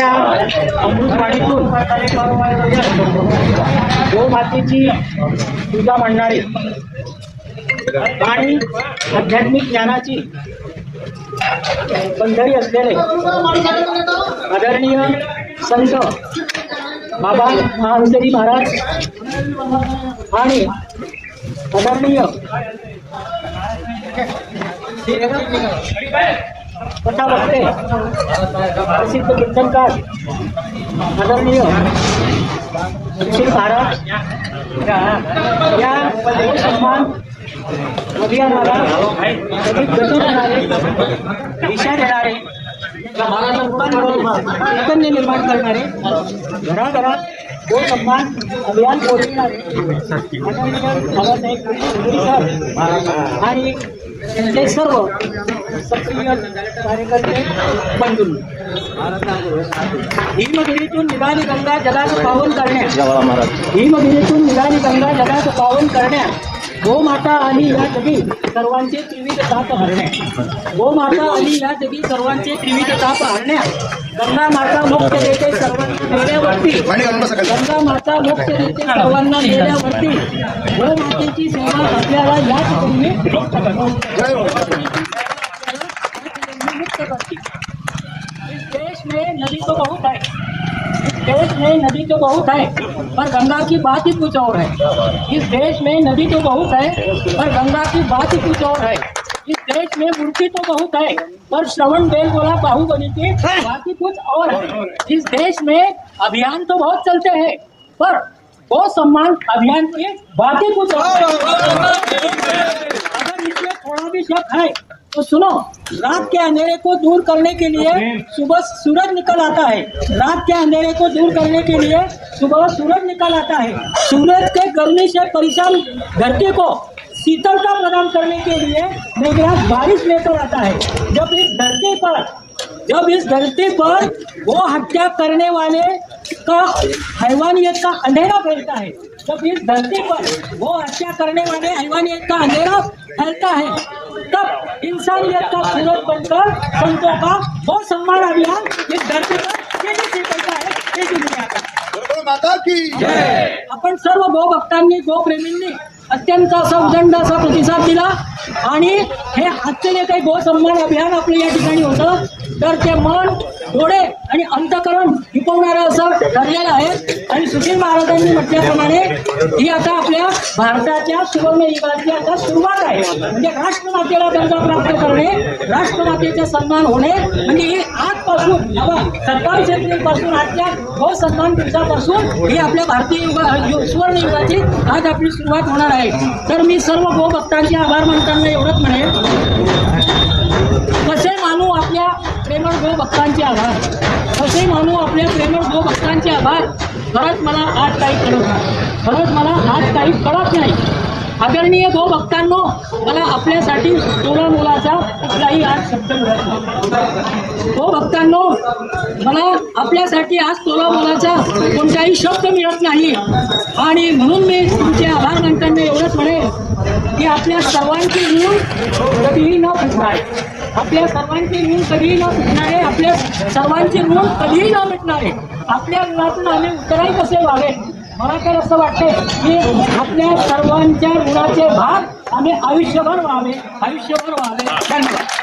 आपल्या अमृतवाणीतून गोमातेची पूजा म्हणणारे आणि आध्यात्मिक ज्ञानाची बंधारी असलेले आदरणीय संत बाबा महाहंसरी महाराज आणि आदरणीय कथा वक्ते प्रसिद्ध कीर्तनकार आदरणीय सुशील महाराज या सन्मान अभियानाला अधिक गती देणारे, दिशा देणारे, चैतन्य निर्माण करणारे, घराघरात गो सन्मान अभियान पोहोचविणारे बाबासाहेब सर आणि त्यांचे सर्व सक्रिय कार्यकर्ते बंधून हिमगिरीतून निघाली गंगा जगाचं पावन करण्यात हिमगिरीतून निघाली गंगा जगाचं पावन करण्यात गोमाता आली या जगी सर्वांचे त्रिविध ताप हरण्यात गोमाता आली या जगी सर्वांचे त्रिविध ताप हरण्यात गंगा माता मोक्ष देते सर्वांना नेण्यावरती गंगा माता मोक्ष देते सर्वांना नेण्यावरती गोमातेची सेवा आपल्याला याच पूर्वी मुक्त करते। इस देश में नदी तो बहुत है, इस देश में नदी तो बहुत है, पर गंगा की बात ही कुछ और है। इस देश में नदी तो बहुत है, पर गंगा की बात ही कुछ और है। इस देश में मूर्ति तो बहुत है, पर श्रवण बेल बोला बाहुबली की बात ही कुछ और है। इस देश में अभियान तो बहुत चलते हैं, पर गो सम्मान अभियान की बात ही कुछ और है। अगर इसमें थोड़ा भी शक है तो सुनो, रात के अंधेरे को दूर करने के लिए सुबह सूरज निकल आता है। रात के अंधेरे को दूर करने के लिए सुबह सूरज निकल आता है। सूरज के गर्मी से परेशान धरती को शीतलता प्रदान करने के लिए मेघराज बारिश लेकर आता है। जब इस धरती पर वो हत्या करने वाले का हैवानियत का अंधेरा फैलता है, जब इस धरती पर वो हत्या करने वाले हैवानियत का अंधेरा फैलता है, तब इंसानियत का सूरज बनकर संतों का वो सम्मान अभियान इस धरती पर तेजी से चलता है, तेजी दुनिया का। माता की जय। आपण सर्व गोभक्तांनी गोप्रेमींनी अत्यंत असा उदंड असा प्रतिसाद दिला आणि हे आजचे जे काही गो सन्मान अभियान आपलं या ठिकाणी होतं तर ते मन डोळे आणि अंतकरण टिकवणारं असं ठरलेलं आहे। आणि सुशील महाराजांनी म्हटल्याप्रमाणे ही आता आपल्या भारताच्या सुवर्ण युगाची आता सुरुवात आहे। म्हणजे राष्ट्रमातेला दर्जा प्राप्त करणे, राष्ट्रमातेचा सन्मान होणे म्हणजे ही आजपासून 27 एप्रिलपासून आजच्या गो सन्मान दिवसापासून ही आपल्या भारतीय सुवर्ण युगाची आज आपली सुरुवात होणार आहे। तर मी सर्व गो भक्तांचे आभार मानताना एवढंच म्हणेन, कसे मानू आपल्या प्रेमळ गो भक्तांचे आभार, कसे मानू आपल्या प्रेमळ गो भक्तांचे आभार। खरंच मला आज काही कळत नाही, खरंच मला आज काही कळत नाही। आदरणीय गो भक्तांनो, मला आपल्यासाठी तोला मोलाचा कुठलाही आज शब्द मिळत नाही। गो भक्तांनो, मला आपल्यासाठी आज तोला मोलाचा कोणताही शब्द मिळत नाही आणि म्हणून मी तुमचे आभार मानताना एवढंच म्हणेन की आपल्या सर्वांची ऋण कधीही न फिटणारे, आपल्या सर्वांची ऋण कधीही न फिटणारे, आपल्या सर्वांची ऋण कधीही न मिटणारे, आपल्या ऋणातून आम्ही उतराई कसे व्हावे। मला तर असं वाटतंय की आपल्या सर्वांच्या ऋणाचे भाग आम्ही आयुष्यभर व्हावे, आयुष्यभर व्हावे। धन्यवाद।